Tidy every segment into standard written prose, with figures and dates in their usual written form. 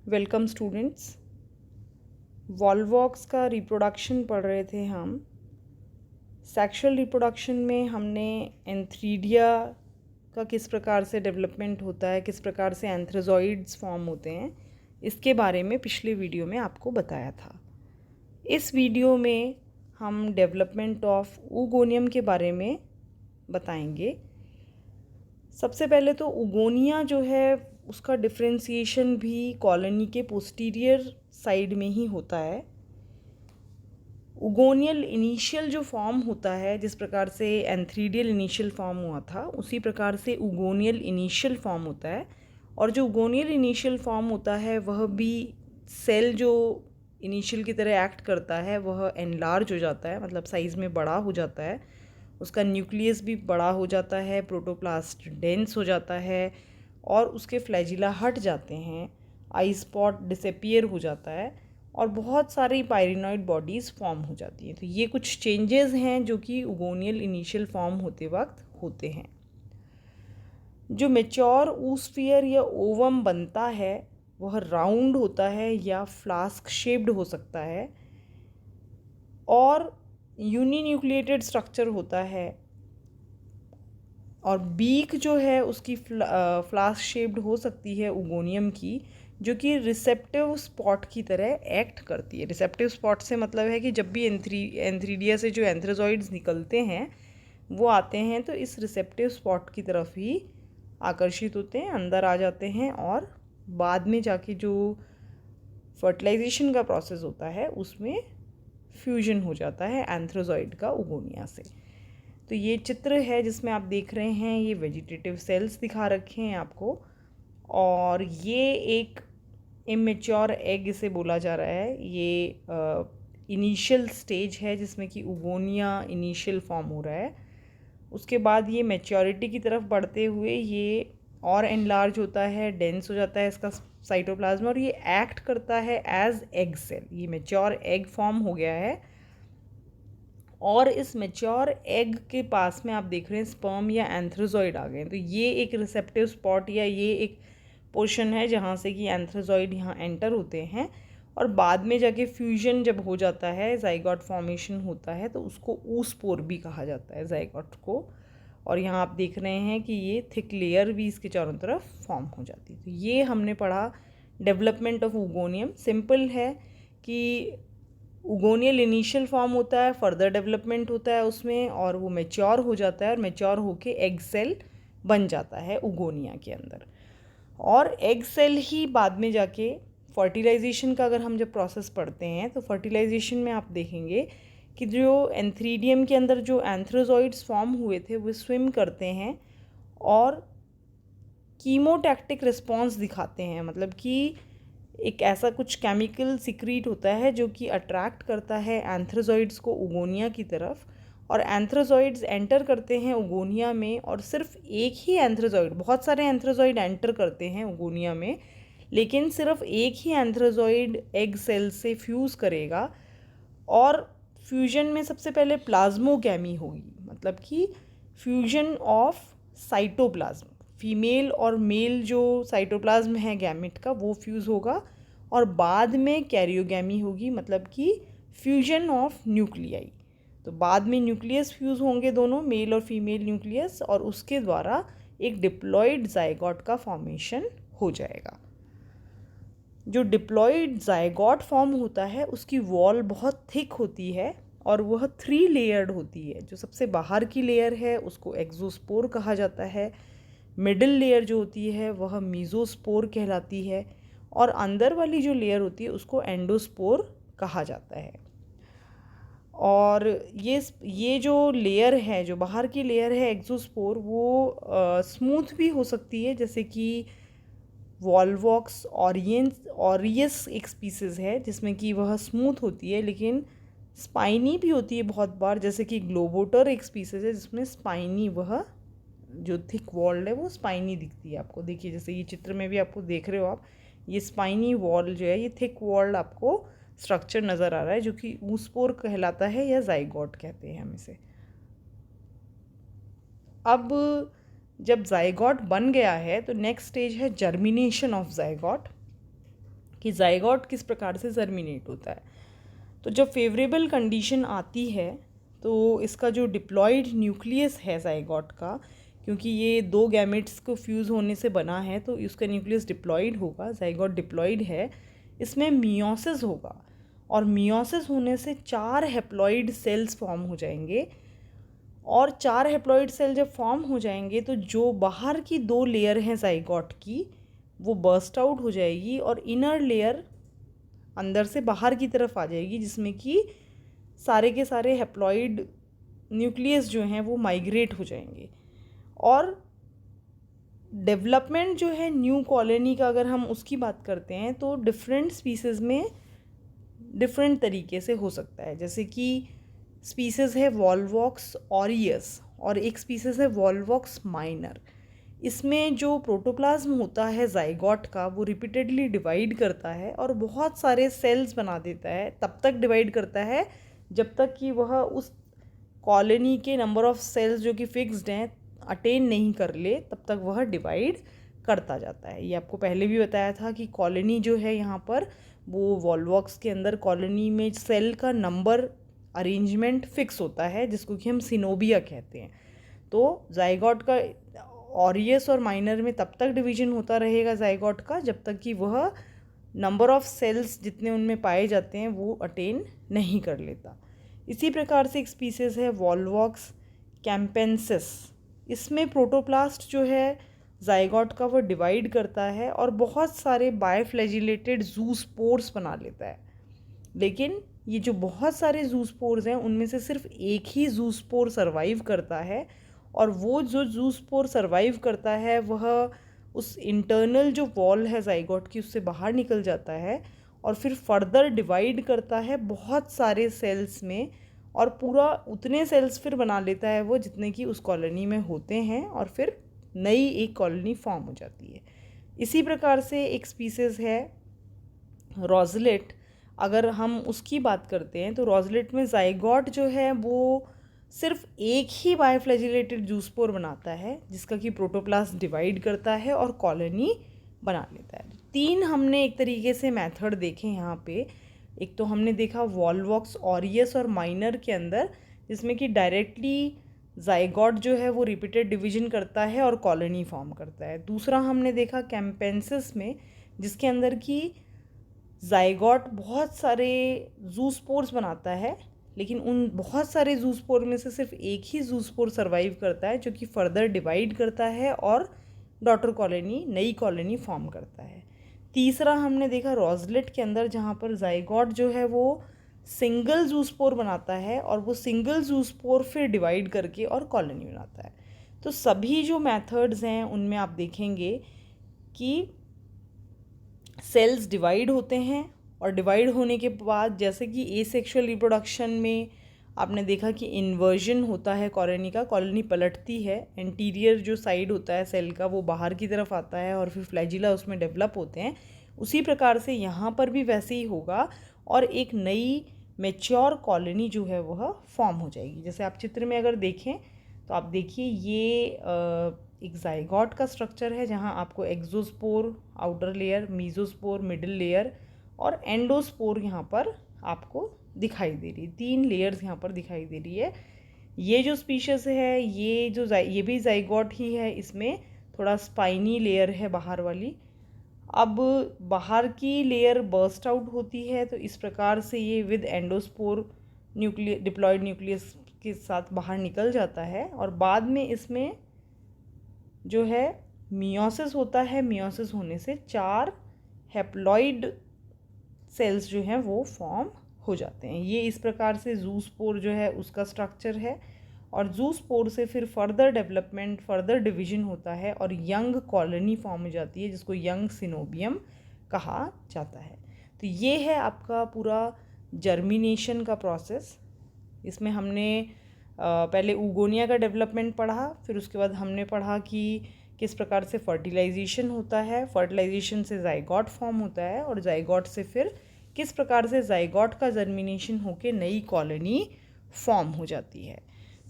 Welcome students. Volvox का reproduction पढ़ रहे थे हम। सेक्सुअल रिप्रोडक्शन में हमने एंथ्रीडिया का किस प्रकार से डेवलपमेंट होता है, किस प्रकार से एंथ्रोजॉइड्स फॉर्म होते हैं, इसके बारे में पिछले वीडियो में आपको बताया था। इस वीडियो में हम डेवलपमेंट ऑफ ऊगोनियम के बारे में बताएंगे। सबसे पहले तो उगोनिया जो है उसका डिफ्रेंसिएशन भी कॉलोनी के पोस्टीरियर साइड में ही होता है। उगोनियल इनिशियल जो फॉर्म होता है, जिस प्रकार से एंथ्रीडियल इनिशियल फॉर्म हुआ था, उसी प्रकार से उगोनियल इनिशियल फॉर्म होता है। और जो उगोनियल इनिशियल फॉर्म होता है वह भी सेल जो इनिशियल की तरह एक्ट करता है वह एनलार्ज हो जाता है, मतलब साइज़ में बड़ा हो जाता है। उसका न्यूक्लियस भी बड़ा हो जाता है, प्रोटोप्लास्ट डेंस हो जाता है और उसके फ्लैजिला हट जाते हैं, आई स्पॉट डिसअपियर हो जाता है और बहुत सारी पायरिनॉइड बॉडीज़ फॉर्म हो जाती हैं। तो ये कुछ चेंजेस हैं जो कि उगोनियल इनिशियल फॉर्म होते वक्त होते हैं। जो मेच्योर ऊस्फियर या ओवम बनता है वह राउंड होता है या फ्लास्क शेप्ड हो सकता है और यूनिन्यूक्लिएटेड स्ट्रक्चर होता है। और बीक जो है उसकी फ्लास्क शेप्ड हो सकती है उगोनियम की, जो कि रिसेप्टिव स्पॉट की तरह एक्ट करती है। रिसेप्टिव स्पॉट से मतलब है कि जब भी एंथ्रीडिया से जो एंथ्रोजॉइड्स निकलते हैं वो आते हैं तो इस रिसेप्टिव स्पॉट की तरफ ही आकर्षित होते हैं, अंदर आ जाते हैं और बाद में जाके जो फर्टिलाइजेशन का प्रोसेस होता है उसमें फ्यूजन हो जाता है एंथ्रोजॉइड का उगोनिया से। तो ये चित्र है जिसमें आप देख रहे हैं, ये वेजिटेटिव सेल्स दिखा रखे हैं आपको और ये एक इमेच्योर एग इसे बोला जा रहा है। ये इनिशियल स्टेज है जिसमें कि उगोनिया इनिशियल फॉर्म हो रहा है। उसके बाद ये मैच्योरिटी की तरफ बढ़ते हुए ये और एनलार्ज होता है, डेंस हो जाता है इसका साइटोप्लाज्म और ये एक्ट करता है एज एग सेल। ये मैच्योर एग फॉर्म हो गया है और इस मैच्योर एग के पास में आप देख रहे हैं स्पर्म या एंथ्रोजॉइड आ गए। तो ये एक रिसेप्टिव स्पॉट या ये एक पोर्शन है जहाँ से कि एंथ्रोजॉइड यहाँ एंटर होते हैं और बाद में जाके फ्यूजन जब हो जाता है, जाइगोट फॉर्मेशन होता है, तो उसको ऊस्पोर भी कहा जाता है जाइगोट को। और यहाँ आप देख रहे हैं कि ये थिक लेयर भी इसके चारों तरफ फॉर्म हो जाती है। तो ये हमने पढ़ा डेवलपमेंट ऑफ उगोनियम। सिंपल है कि उगोनियल इनिशियल फॉर्म होता है, फर्दर डेवलपमेंट होता है उसमें और वो मैच्योर हो जाता है और मैच्योर होके एग सेल बन जाता है उगोनिया के अंदर। और एग सेल ही बाद में जाके फर्टिलाइजेशन का अगर हम जब प्रोसेस पढ़ते हैं तो फर्टिलाइजेशन में आप देखेंगे कि जो एंथ्रीडियम के अंदर जो एंथ्रोजॉइड्स फॉर्म हुए थे वो स्विम करते हैं और कीमोटैक्टिक रिस्पॉन्स दिखाते हैं। मतलब कि एक ऐसा कुछ केमिकल सिक्रीट होता है जो कि अट्रैक्ट करता है एंथ्रोजॉइड्स को उगोनिया की तरफ और एंथ्रोजॉइड्स एंटर करते हैं उगोनिया में और सिर्फ एक ही एंथ्रोजॉइड, बहुत सारे एंथ्रोजॉइड एंटर करते हैं उगोनिया में, लेकिन सिर्फ एक ही एंथ्रोजॉइड एग सेल से फ्यूज़ करेगा और फ्यूजन में सबसे पहले प्लाज्मोगैमी होगी, मतलब कि फ्यूजन ऑफ साइटोप्लाज्म। फीमेल और मेल जो साइटोप्लाज्म है गैमेट का वो फ्यूज़ होगा और बाद में कैरियोगैमी होगी, मतलब कि फ्यूजन ऑफ न्यूक्लियाई। तो बाद में न्यूक्लियस फ्यूज़ होंगे दोनों, मेल और फीमेल न्यूक्लियस, और उसके द्वारा एक डिप्लॉयड जाइगोट का फॉर्मेशन हो जाएगा। जो डिप्लॉयड जाइगोट फॉर्म होता है उसकी वॉल बहुत थिक होती है और वह 3 लेयर्ड होती है। जो सबसे बाहर की लेयर है उसको एक्सोस्पोर कहा जाता है, मिडिल लेयर जो होती है वह मीजोस्पोर कहलाती है और अंदर वाली जो लेयर होती है उसको एंडोस्पोर कहा जाता है। और ये जो लेयर है, जो बाहर की लेयर है एक्सोस्पोर, वो स्मूथ भी हो सकती है, जैसे कि वॉल्वॉक्स ऑरियस एक स्पीसीज है जिसमें कि वह स्मूथ होती है लेकिन स्पाइनी भी होती है बहुत बार, जैसे कि ग्लोबोटर एक स्पीसीज है जिसमें स्पाइनी, वह जो थिक वॉल्ड है वो स्पाइनी दिखती है आपको। देखिए जैसे ये चित्र में भी आपको देख रहे हो आप, ये स्पाइनी वॉल जो है, ये थिक वॉल्ड आपको स्ट्रक्चर नज़र आ रहा है जो कि ऊस्पोर कहलाता है या जाइगोट कहते हैं हम इसे। अब जब जाइगोट बन गया है तो नेक्स्ट स्टेज है जर्मिनेशन ऑफ जाइगोट। कि जाइगोट किस प्रकार से जर्मिनेट होता है। तो जब फेवरेबल कंडीशन आती है तो इसका जो डिप्लॉयड न्यूक्लियस है जाइगोट का, क्योंकि ये दो गैमेट्स को फ्यूज़ होने से बना है तो इसका न्यूक्लियस डिप्लॉयड होगा, जाइगोट डिप्लॉयड है, इसमें मियोसिस होगा और मियोसिस होने से 4 हैप्लॉइड सेल्स फॉर्म हो जाएंगे। और 4 हैप्लॉइड सेल जब फॉर्म हो जाएंगे तो जो बाहर की 2 लेयर हैं जाइगोट की वो बर्स्ट आउट हो जाएगी और इनर लेयर अंदर से बाहर की तरफ आ जाएगी, जिसमें कि सारे के सारे हैप्लॉइड न्यूक्लियस जो हैं वो माइग्रेट हो जाएंगे। और डेवलपमेंट जो है न्यू कॉलोनी का अगर हम उसकी बात करते हैं तो डिफरेंट स्पीसीज़ में डिफरेंट तरीके से हो सकता है। जैसे कि स्पीसीज़ है वॉल्वॉक्स ऑरियस और एक स्पीसीज़ है वॉल्वॉक्स माइनर। इसमें जो प्रोटोप्लाज्म होता है जाइगोट का वो रिपीटेडली डिवाइड करता है और बहुत सारे सेल्स बना देता है। तब तक डिवाइड करता है जब तक कि वह उस कॉलोनी के नंबर ऑफ सेल्स जो कि फिक्स्ड हैं अटेन नहीं कर ले, तब तक वह डिवाइड करता जाता है। ये आपको पहले भी बताया था कि कॉलोनी जो है यहाँ पर वो वॉल्वॉक्स के अंदर कॉलोनी में सेल का नंबर अरेंजमेंट फिक्स होता है, जिसको कि हम सिनोबिया कहते हैं। तो जाइगोट का ऑरियस और माइनर में तब तक डिवीजन होता रहेगा जाइगोट का जब तक कि वह नंबर ऑफ सेल्स जितने उनमें पाए जाते हैं वो अटेन नहीं कर लेता। इसी प्रकार से एक स्पीसीज़ है वॉल्वॉक्स कैम्पेंसिस। इसमें प्रोटोप्लास्ट जो है जाइगोट का वो डिवाइड करता है और बहुत सारे बायफ्लैजिलेटेड जूस्पोर्स बना लेता है। लेकिन ये जो बहुत सारे जूस्पोर्स हैं उनमें से सिर्फ एक ही जूस्पोर सर्वाइव करता है और वो जो जूस्पोर सर्वाइव करता है वह उस इंटरनल जो वॉल है जाइगोट की उससे बाहर निकल जाता है और फिर फर्दर डिवाइड करता है बहुत सारे सेल्स में और पूरा उतने सेल्स फिर बना लेता है वो जितने कि उस कॉलोनी में होते हैं और फिर नई एक कॉलोनी फॉर्म हो जाती है। इसी प्रकार से एक स्पीसीज़ है रोज़लेट। अगर हम उसकी बात करते हैं तो रोज़लेट में जाइगोट जो है वो सिर्फ एक ही बायोफ्लैजिलेटेड जूस्पोर बनाता है जिसका कि प्रोटोप्लास्ट डिवाइड करता है और कॉलोनी बना लेता है। 3 हमने एक तरीके से मेथड देखे यहाँ पे। एक तो हमने देखा वॉल्वॉक्स ऑरियस और माइनर के अंदर जिसमें कि डायरेक्टली जाइगोट जो है वो रिपीटेड डिवीजन करता है और कॉलोनी फॉर्म करता है। दूसरा हमने देखा कैम्पेंसिस में जिसके अंदर की जाइगोट बहुत सारे जूस्पोर्स बनाता है, लेकिन उन बहुत सारे जूस्पोर में से सिर्फ एक ही जूस्पोर सर्वाइव करता है जो कि फर्दर डिवाइड करता है और डॉटर कॉलोनी नई कॉलोनी फॉर्म करता है। तीसरा हमने देखा रोज़लेट के अंदर जहाँ पर जाइगोट जो है वो सिंगल जूस्पोर बनाता है और वो सिंगल जूस्पोर फिर डिवाइड करके और कॉलोनी बनाता है। तो सभी जो मेथड्स हैं उनमें आप देखेंगे कि सेल्स डिवाइड होते हैं और डिवाइड होने के बाद जैसे कि एसेक्सुअल रिप्रोडक्शन में आपने देखा कि इन्वर्जन होता है कॉलोनी का, कॉलोनी पलटती है, एंटीरियर जो साइड होता है सेल का वो बाहर की तरफ आता है और फिर फ्लैजिला उसमें डेवलप होते हैं। उसी प्रकार से यहाँ पर भी वैसे ही होगा और एक नई मैच्योर कॉलोनी जो है वह फॉर्म हो जाएगी। जैसे आप चित्र में अगर देखें तो आप देखिए ये एक जाइगोट का स्ट्रक्चर है जहाँ आपको exospore outer layer, mesospore middle layer और एंडोस्पोर यहाँ पर आपको दिखाई दे रही है। 3 लेयर्स यहाँ पर दिखाई दे रही है। ये जो स्पीशीज़ है ये भी जाइगोट ही है, इसमें थोड़ा स्पाइनी लेयर है बाहर वाली। अब बाहर की लेयर बर्स्ट आउट होती है तो इस प्रकार से ये विद एंडोस्पोर डिप्लॉयड न्यूक्लियस के साथ बाहर निकल जाता है और बाद में इसमें जो है मियोसिस होता है। मियोसिस होने से 4 हैप्लॉइड सेल्स जो हैं वो फॉर्म हो जाते हैं। ये इस प्रकार से जूस्पोर जो है उसका स्ट्रक्चर है और जूस्पोर से फिर फर्दर डेवलपमेंट, फर्दर डिवीजन होता है और यंग कॉलोनी फॉर्म हो जाती है जिसको यंग सिनोबियम कहा जाता है। तो ये है आपका पूरा जर्मिनेशन का प्रोसेस। इसमें हमने पहले ऊगोनिया का डेवलपमेंट पढ़ा, फिर उसके बाद हमने पढ़ा कि किस प्रकार से फर्टिलाइजेशन होता है, फर्टिलाइजेशन से जाइगोट फॉर्म होता है और जाइगोट से फिर किस प्रकार से जाइगोट का जर्मिनेशन होके नई कॉलोनी फॉर्म हो जाती है।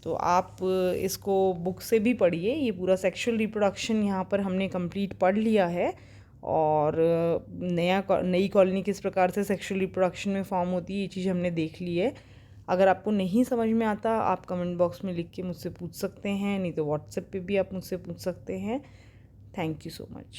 तो आप इसको बुक से भी पढ़िए। ये पूरा सेक्सुअल रिप्रोडक्शन यहाँ पर हमने कंप्लीट पढ़ लिया है। और नई कॉलोनी किस प्रकार से सेक्सुअल रिप्रोडक्शन में फॉर्म होती है, ये चीज़ हमने देख ली है। अगर आपको नहीं समझ में आता आप कमेंट बॉक्स में लिख के मुझसे पूछ सकते हैं, नहीं तो व्हाट्सएप पे भी आप मुझसे पूछ सकते हैं। Thank you so much.